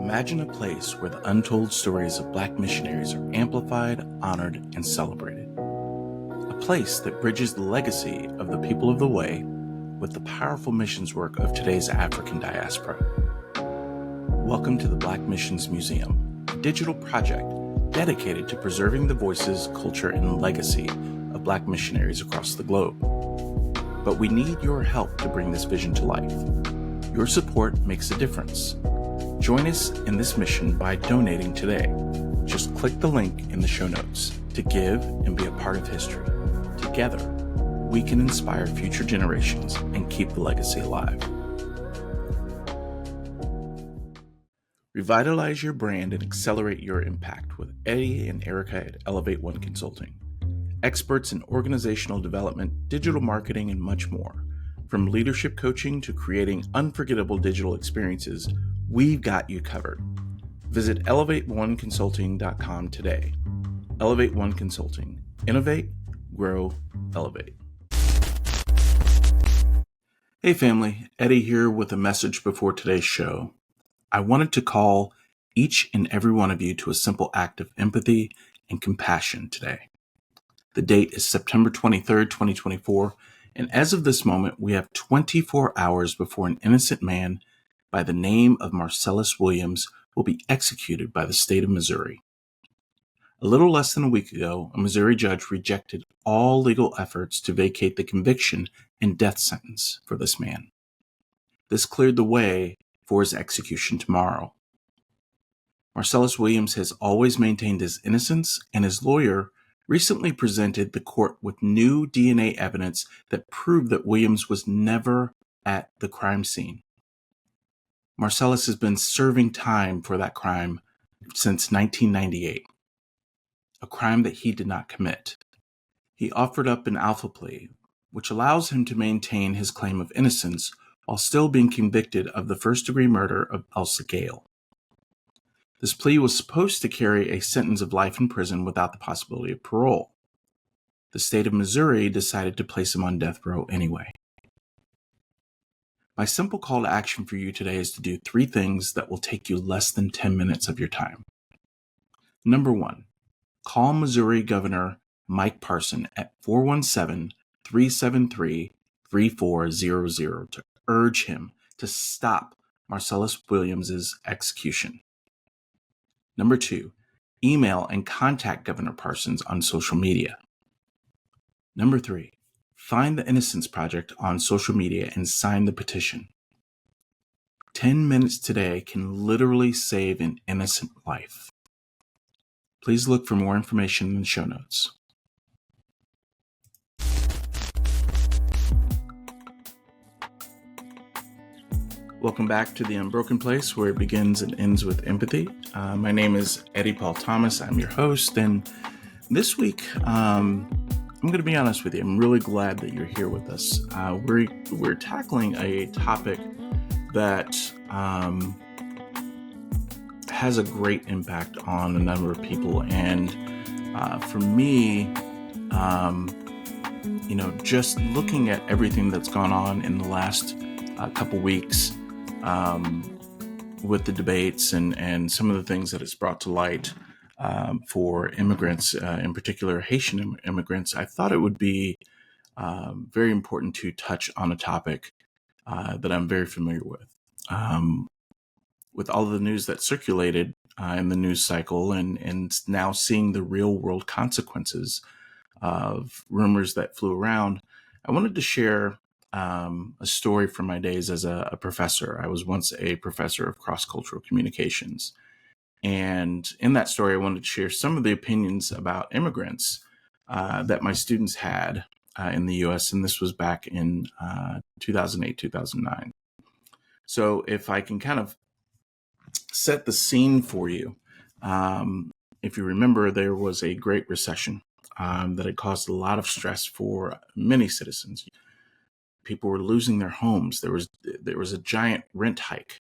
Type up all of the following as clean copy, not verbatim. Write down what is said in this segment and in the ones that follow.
Imagine a place where the untold stories of Black missionaries are amplified, honored, and celebrated. A place that bridges the legacy of the people of the Way with the powerful missions work of today's African diaspora. Welcome to the Black Missions Museum, a digital project dedicated to preserving the voices, culture, and legacy of Black missionaries across the globe. But we need your help to bring this vision to life. Your support makes a difference. Join us in this mission by donating today. Just click the link in the show notes to give and be a part of history. Together, we can inspire future generations and keep the legacy alive. Revitalize your brand and accelerate your impact with Eddy and Erica at Elevate One Consulting. Experts in organizational development, digital marketing, and much more. From leadership coaching to creating unforgettable digital experiences, we've got you covered. Visit elevateoneconsulting.com today. Elevate One Consulting. Innovate, grow, elevate. Hey family, Eddy here with a message before today's show. I wanted to call each and every one of you to a simple act of empathy and compassion today. The date is September 23rd, 2024, and as of this moment, we have 24 hours before an innocent man by the name of Marcellus Williams will be executed by the state of Missouri. A little less than a week ago, a Missouri judge rejected all legal efforts to vacate the conviction and death sentence for this man. This cleared the way for his execution tomorrow. Marcellus Williams has always maintained his innocence, and his lawyer recently presented the court with new DNA evidence that proved that Williams was never at the crime scene. Marcellus has been serving time for that crime since 1998, a crime that he did not commit. He offered up an alpha plea, which allows him to maintain his claim of innocence while still being convicted of the first-degree murder of Elsa Gale. This plea was supposed to carry a sentence of life in prison without the possibility of parole. The state of Missouri decided to place him on death row anyway. My simple call to action for you today is to do 3 things that will take you less than 10 minutes of your time. Number 1, call Missouri Governor Mike Parson at 417-373-3400 to urge him to stop Marcellus Williams' execution. Number 2, email and contact Governor Parsons on social media. Number 3, find the Innocence Project on social media and sign the petition. 10 minutes today can literally save an innocent life. Please look for more information in the show notes. Welcome back to The Unbroken Place, where it begins and ends with empathy. My name is Eddy Paul Thomas. I'm your host, and this week, I'm going to be honest with you. I'm really glad that you're here with us. We're tackling a topic that has a great impact on a number of people, and for me, just looking at everything that's gone on in the last couple weeks. With the debates and some of the things that it's brought to light for immigrants, in particular Haitian immigrants, I thought it would be very important to touch on a topic that I'm very familiar with. With all of the news that circulated in the news cycle and now seeing the real world consequences of rumors that flew around, I wanted to share a story from my days as a professor. I was once a professor of cross-cultural communications. And in that story, I wanted to share some of the opinions about immigrants that my students had in the U.S. And this was back in 2008, 2009. So if I can kind of set the scene for you, if you remember, there was a Great Recession that had caused a lot of stress for many citizens. People were losing their homes. There was a giant rent hike.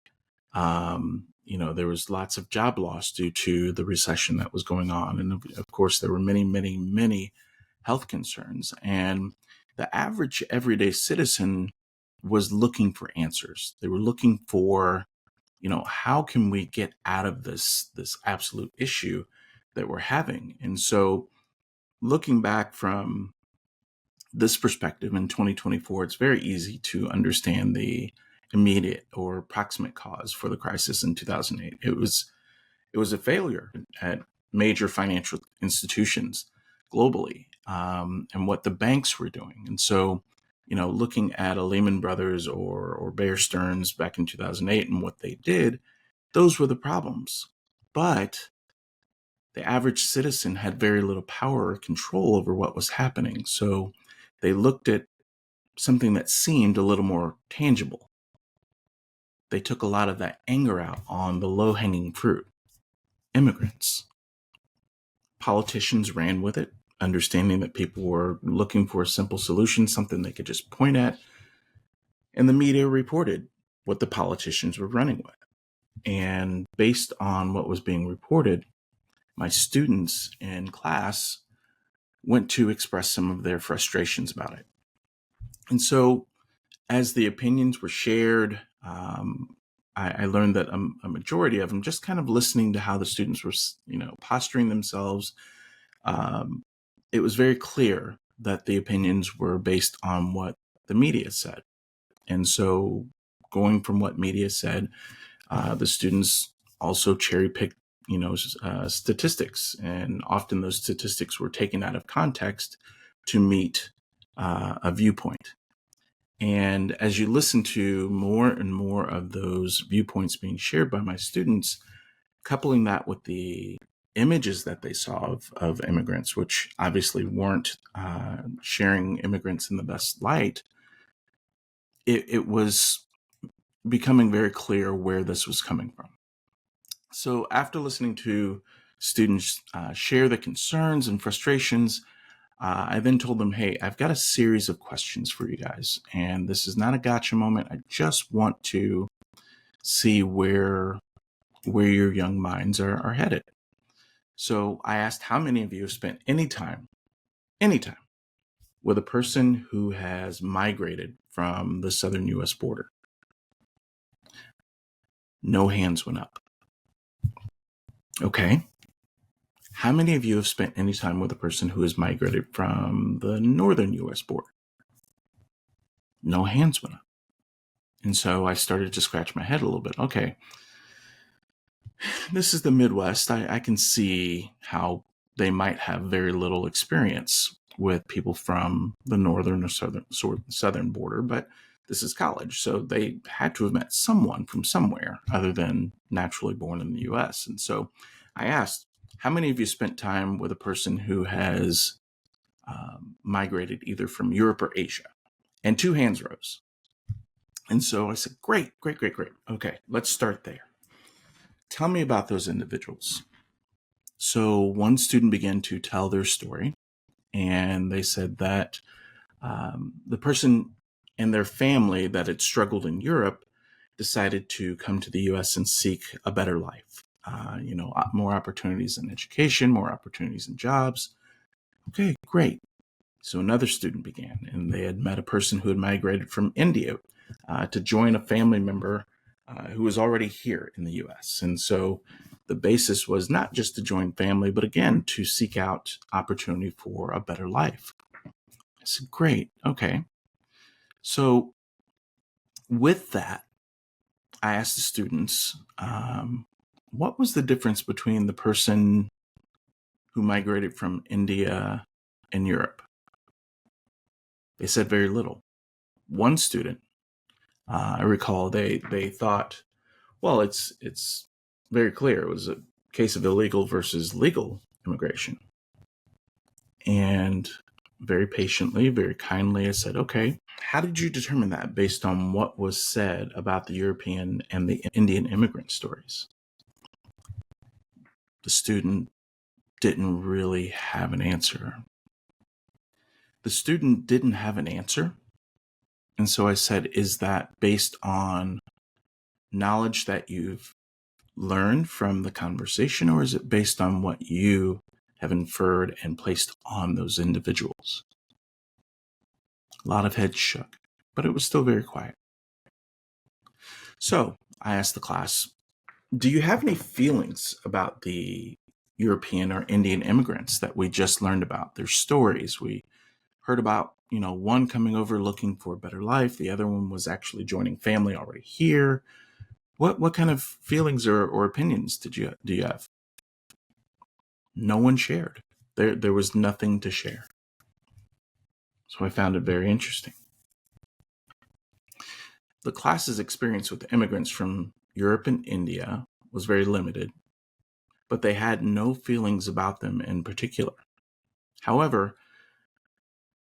There was lots of job loss due to the recession that was going on. And of course, there were many, many, many health concerns. And the average everyday citizen was looking for answers. They were looking for, how can we get out of this absolute issue that we're having? And so looking back from this perspective in 2024, it's very easy to understand the immediate or proximate cause for the crisis in 2008. It was a failure at major financial institutions globally, and what the banks were doing. And so, looking at a Lehman Brothers or Bear Stearns back in 2008 and what they did, those were the problems. But the average citizen had very little power or control over what was happening. So they looked at something that seemed a little more tangible. They took a lot of that anger out on the low-hanging fruit, immigrants. Politicians ran with it, understanding that people were looking for a simple solution, something they could just point at. And the media reported what the politicians were running with. And based on what was being reported, my students in class went to express some of their frustrations about it. And so as the opinions were shared, I learned that a majority of them, just kind of listening to how the students were, posturing themselves, it was very clear that the opinions were based on what the media said. And so going from what media said, the students also cherry-picked, statistics. And often those statistics were taken out of context to meet a viewpoint. And as you listen to more and more of those viewpoints being shared by my students, coupling that with the images that they saw of immigrants, which obviously weren't sharing immigrants in the best light, it was becoming very clear where this was coming from. So after listening to students share the concerns and frustrations, I then told them, hey, I've got a series of questions for you guys. And this is not a gotcha moment. I just want to see where your young minds are headed. So I asked how many of you have spent any time with a person who has migrated from the southern U.S. border. No hands went up. Okay. How many of you have spent any time with a person who has migrated from the northern U.S. border? No hands went up. And so I started to scratch my head a little bit. Okay, this is the Midwest. I can see how they might have very little experience with people from the northern or southern border, but this is college. So they had to have met someone from somewhere other than naturally born in the U.S. And so I asked, how many of you spent time with a person who has migrated either from Europe or Asia? And 2 hands rose. And so I said, great. Okay, let's start there. Tell me about those individuals. So one student began to tell their story, and they said that the person and their family that had struggled in Europe decided to come to the U.S. and seek a better life. More opportunities in education, more opportunities in jobs. Okay, great. So another student began, and they had met a person who had migrated from India to join a family member who was already here in the U.S. And so the basis was not just to join family, but again, to seek out opportunity for a better life. I said, great. Okay. So with that, I asked the students, what was the difference between the person who migrated from India and Europe? They said very little. One student, I recall, they thought, well, it's very clear. It was a case of illegal versus legal immigration. And very patiently, very kindly, I said, okay, how did you determine that based on what was said about the European and the Indian immigrant stories? The student didn't really have an answer. The student didn't have an answer. And so I said, is that based on knowledge that you've learned from the conversation, or is it based on what you have inferred and placed on those individuals? A lot of heads shook, but it was still very quiet. So I asked the class, Do you have any feelings about the European or Indian immigrants that we just learned about? Their stories. We heard about, one coming over looking for a better life. The other one was actually joining family already here. What kind of feelings or opinions do you have? No one shared. There was nothing to share. So I found it very interesting. The class's experience with immigrants from Europe and India was very limited, but they had no feelings about them in particular. However,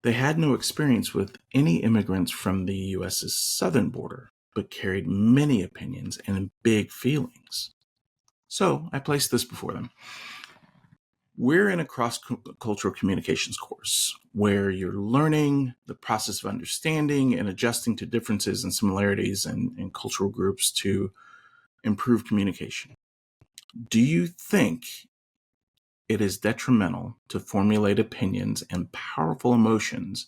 they had no experience with any immigrants from the U.S.'s southern border, but carried many opinions and big feelings. So I placed this before them. We're in a cross-cultural communications course where you're learning the process of understanding and adjusting to differences and similarities in cultural groups to improve communication. Do you think it is detrimental to formulate opinions and powerful emotions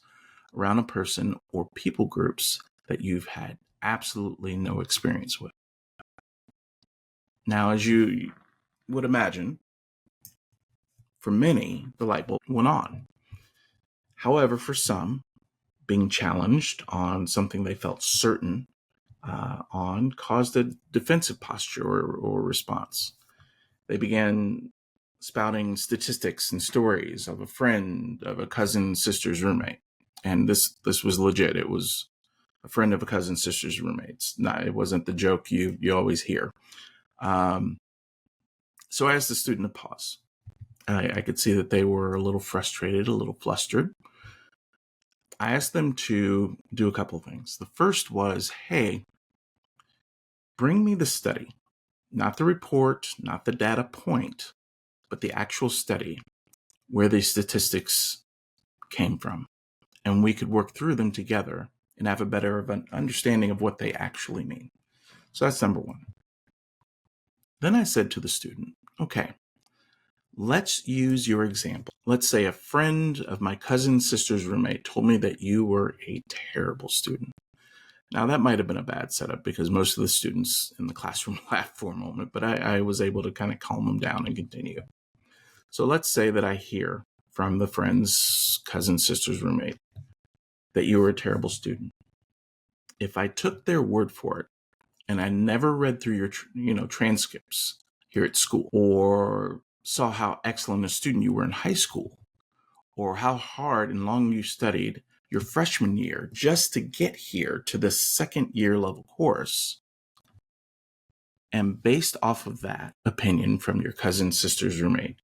around a person or people groups that you've had absolutely no experience with? Now, as you would imagine, for many, the light bulb went on. However, for some, being challenged on something they felt certain on caused a defensive posture or response. They began spouting statistics and stories of a friend, of a cousin, sister's roommate. And this was legit. It was a friend of a cousin, sister's roommates. It wasn't the joke you always hear. So I asked the student to pause. I could see that they were a little frustrated, a little flustered. I asked them to do a couple of things. The first was, hey, bring me the study, not the report, not the data point, but the actual study where these statistics came from. And we could work through them together and have a better understanding of what they actually mean. So that's number one. Then I said to the student, okay, let's use your example. Let's say a friend of my cousin's sister's roommate told me that you were a terrible student. Now, that might have been a bad setup because most of the students in the classroom laughed for a moment, but I was able to kind of calm them down and continue. So let's say that I hear from the friend's cousin's sister's roommate that you were a terrible student. If I took their word for it and I never read through your transcripts here at school, or saw how excellent a student you were in high school, or how hard and long you studied your freshman year just to get here to the second year level course, and based off of that opinion from your cousin's sister's roommate,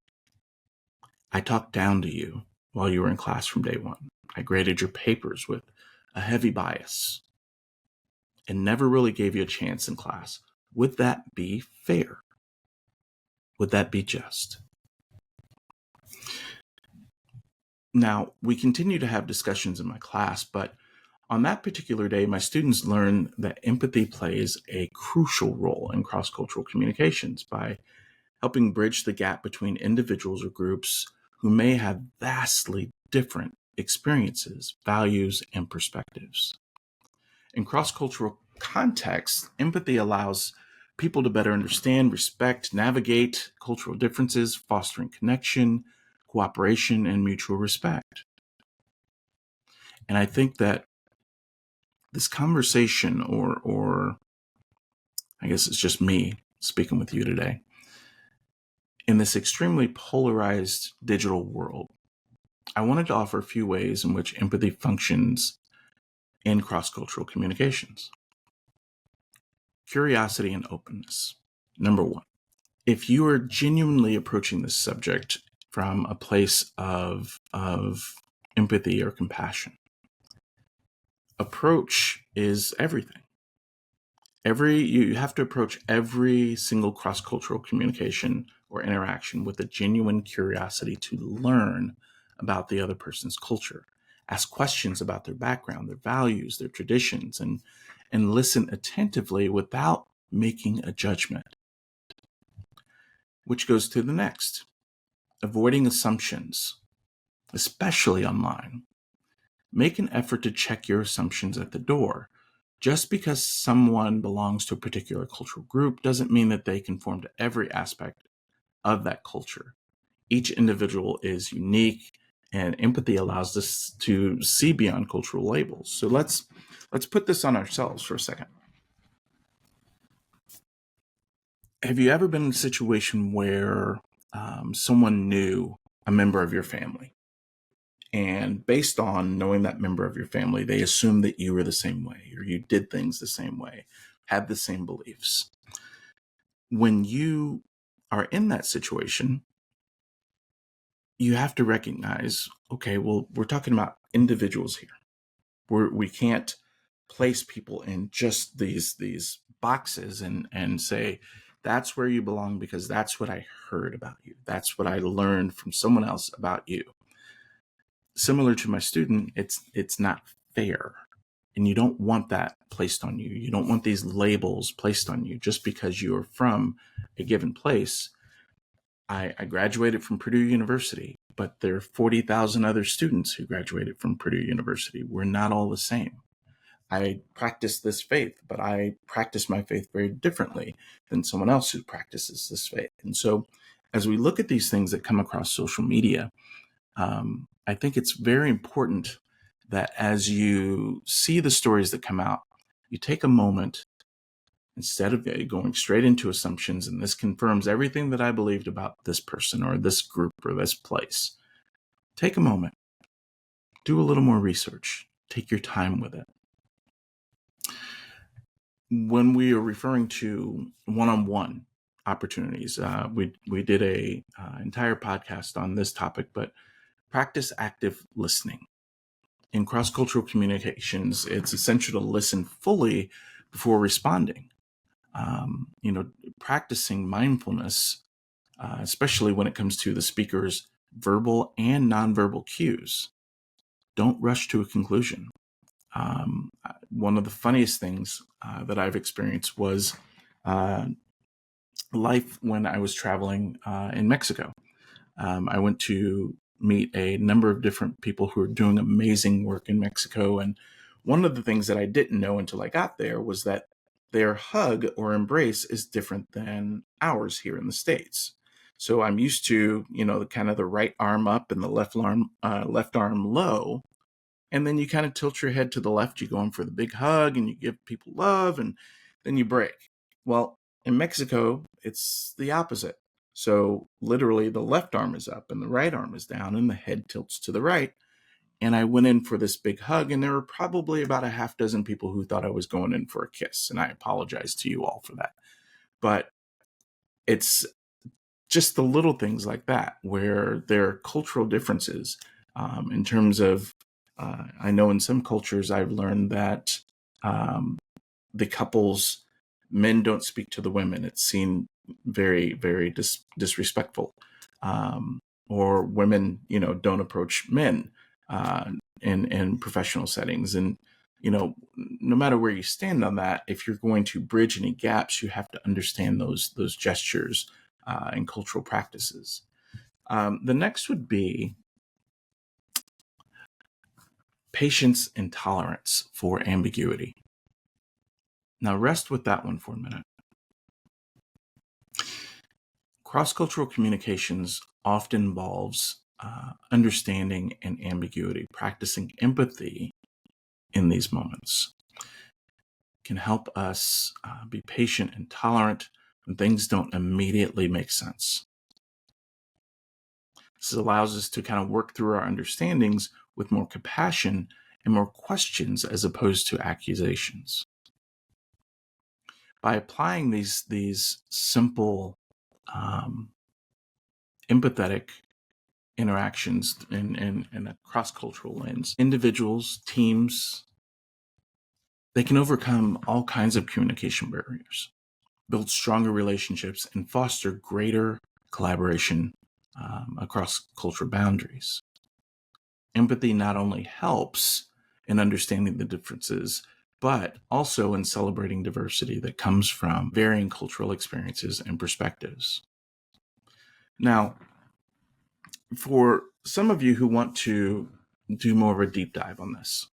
I talked down to you while you were in class from day one. I graded your papers with a heavy bias and never really gave you a chance in class. Would that be fair? Would that be just? Now, we continue to have discussions in my class, but on that particular day, my students learned that empathy plays a crucial role in cross-cultural communications by helping bridge the gap between individuals or groups who may have vastly different experiences, values, and perspectives. In cross-cultural contexts, empathy allows people to better understand, respect, navigate cultural differences, fostering connection, cooperation, and mutual respect. And I think that this conversation, or I guess it's just me speaking with you today, in this extremely polarized digital world, I wanted to offer a few ways in which empathy functions in cross-cultural communications. Curiosity and openness. Number one, if you are genuinely approaching this subject from a place of empathy or compassion, approach is everything. You have to approach every single cross-cultural communication or interaction with a genuine curiosity to learn about the other person's culture. Ask questions about their background, their values, their traditions, and listen attentively without making a judgment. Which goes to the next. Avoiding assumptions, especially online. Make an effort to check your assumptions at the door. Just because someone belongs to a particular cultural group doesn't mean that they conform to every aspect of that culture. Each individual is unique, and empathy allows us to see beyond cultural labels. So let's put this on ourselves for a second. Have you ever been in a situation where someone knew a member of your family, and based on knowing that member of your family, they assumed that you were the same way, or you did things the same way, had the same beliefs? When you are in that situation, you have to recognize, okay, well, we're talking about individuals here. We can't place people in just these boxes and say, that's where you belong because that's what I heard about you. That's what I learned from someone else about you. Similar to my student, it's not fair. And you don't want that placed on you. You don't want these labels placed on you just because you're from a given place. I graduated from Purdue University, but there are 40,000 other students who graduated from Purdue University. We're not all the same. I practice this faith, but I practice my faith very differently than someone else who practices this faith. And so as we look at these things that come across social media, I think it's very important that as you see the stories that come out, you take a moment instead of going straight into assumptions, and this confirms everything that I believed about this person or this group or this place. Take a moment, do a little more research, take your time with it. When we are referring to one-on-one opportunities, we did a entire podcast on this topic, but practice active listening. In cross-cultural communications, it's essential to listen fully before responding. Practicing mindfulness, especially when it comes to the speaker's verbal and nonverbal cues. Don't rush to a conclusion. One of the funniest things that I've experienced was life when I was traveling in Mexico. I went to meet a number of different people who are doing amazing work in Mexico. And one of the things that I didn't know until I got there was that their hug or embrace is different than ours here in the States. So I'm used to, kind of the right arm up and the left arm low. And then you kind of tilt your head to the left, you go in for the big hug and you give people love, and then you break. Well, in Mexico, it's the opposite. So literally the left arm is up and the right arm is down and the head tilts to the right. And I went in for this big hug, and there were probably about a half dozen people who thought I was going in for a kiss. And I apologize to you all for that. But it's just the little things like that where there are cultural differences in terms of, I know in some cultures I've learned that the couples, men don't speak to the women. It's seen very, very disrespectful. Or women, don't approach men in professional settings. And, no matter where you stand on that, if you're going to bridge any gaps, you have to understand those gestures and cultural practices. The next would be patience and tolerance for ambiguity. Now rest with that one for a minute. Cross-cultural communications often involves understanding and ambiguity. Practicing empathy in these moments can help us be patient and tolerant when things don't immediately make sense. This allows us to kind of work through our understandings with more compassion and more questions as opposed to accusations. By applying these simple empathetic interactions in a cross-cultural lens, individuals, teams, they can overcome all kinds of communication barriers, build stronger relationships, and foster greater collaboration across cultural boundaries. Empathy not only helps in understanding the differences, but also in celebrating diversity that comes from varying cultural experiences and perspectives. Now, for some of you who want to do more of a deep dive on this,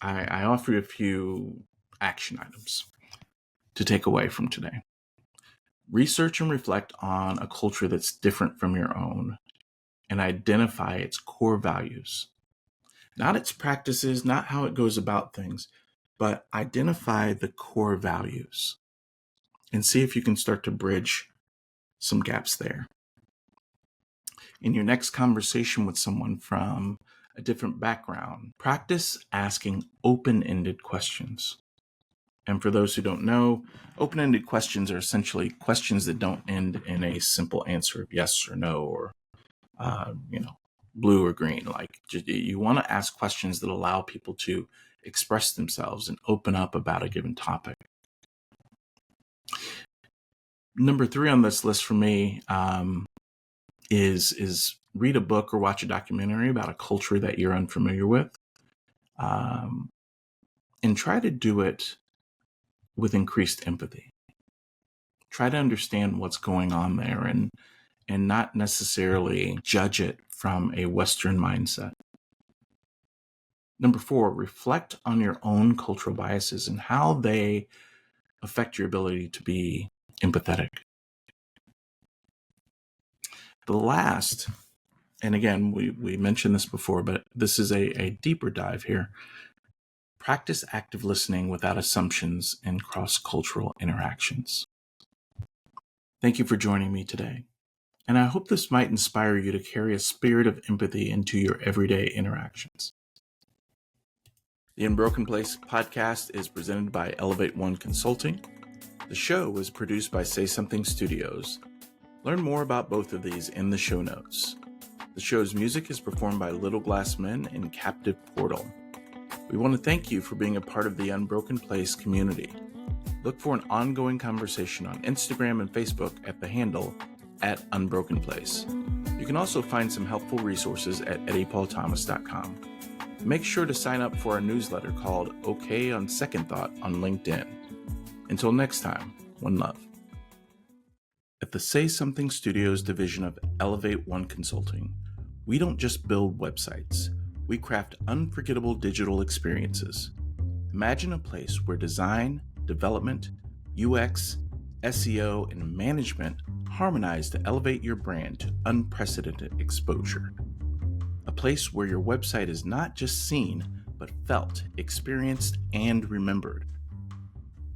I offer you a few action items to take away from today. Research and reflect on a culture that's different from your own and identify its core values. Not its practices, not how it goes about things, but identify the core values and see if you can start to bridge some gaps there. In your next conversation with someone from a different background, practice asking open-ended questions. And for those who don't know, open-ended questions are essentially questions that don't end in a simple answer of yes or no, or blue or green. Like, you want to ask questions that allow people to express themselves and open up about a given topic. Number 3 on this list for me is read a book or watch a documentary about a culture that you're unfamiliar with, and try to do it with increased empathy. Try to understand what's going on there and not necessarily judge it from a Western mindset. Number 4, reflect on your own cultural biases and how they affect your ability to be empathetic. The last, and again, we mentioned this before, but this is a deeper dive here. Practice active listening without assumptions in cross-cultural interactions. Thank you for joining me today, and I hope this might inspire you to carry a spirit of empathy into your everyday interactions. The Unbroken Place podcast is presented by Elevate One Consulting. The show is produced by Say Something Studios. Learn more about both of these in the show notes. The show's music is performed by Little Glass Men in Captive Portal. We want to thank you for being a part of the Unbroken Place community. Look for an ongoing conversation on Instagram and Facebook at the handle @UnbrokenPlace. You can also find some helpful resources at eddypaulthomas.com. Make sure to sign up for our newsletter called OK on Second Thought on LinkedIn. Until next time, one love. At the Say Something Studios division of Elevate One Consulting, we don't just build websites, we craft unforgettable digital experiences. Imagine a place where design, development, UX, SEO, and management harmonize to elevate your brand to unprecedented exposure. A place where your website is not just seen, but felt, experienced, and remembered.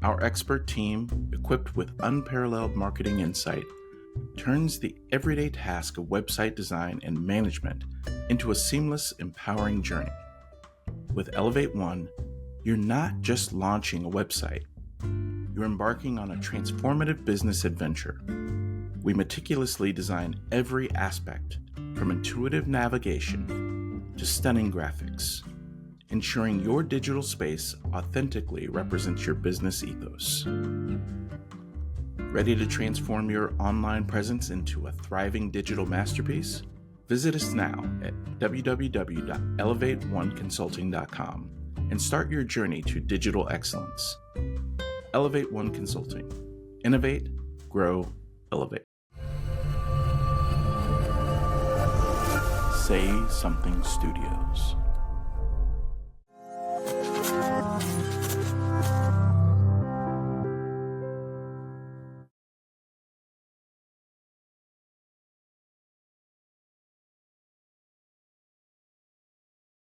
Our expert team, equipped with unparalleled marketing insight, turns the everyday task of website design and management into a seamless, empowering journey. With Elevate One, you're not just launching a website. You're embarking on a transformative business adventure. We meticulously design every aspect, from intuitive navigation to stunning graphics, ensuring your digital space authentically represents your business ethos. Ready to transform your online presence into a thriving digital masterpiece? Visit us now at www.elevateoneconsulting.com and start your journey to digital excellence. Elevate One Consulting. Innovate, grow, elevate. Say Something Studios.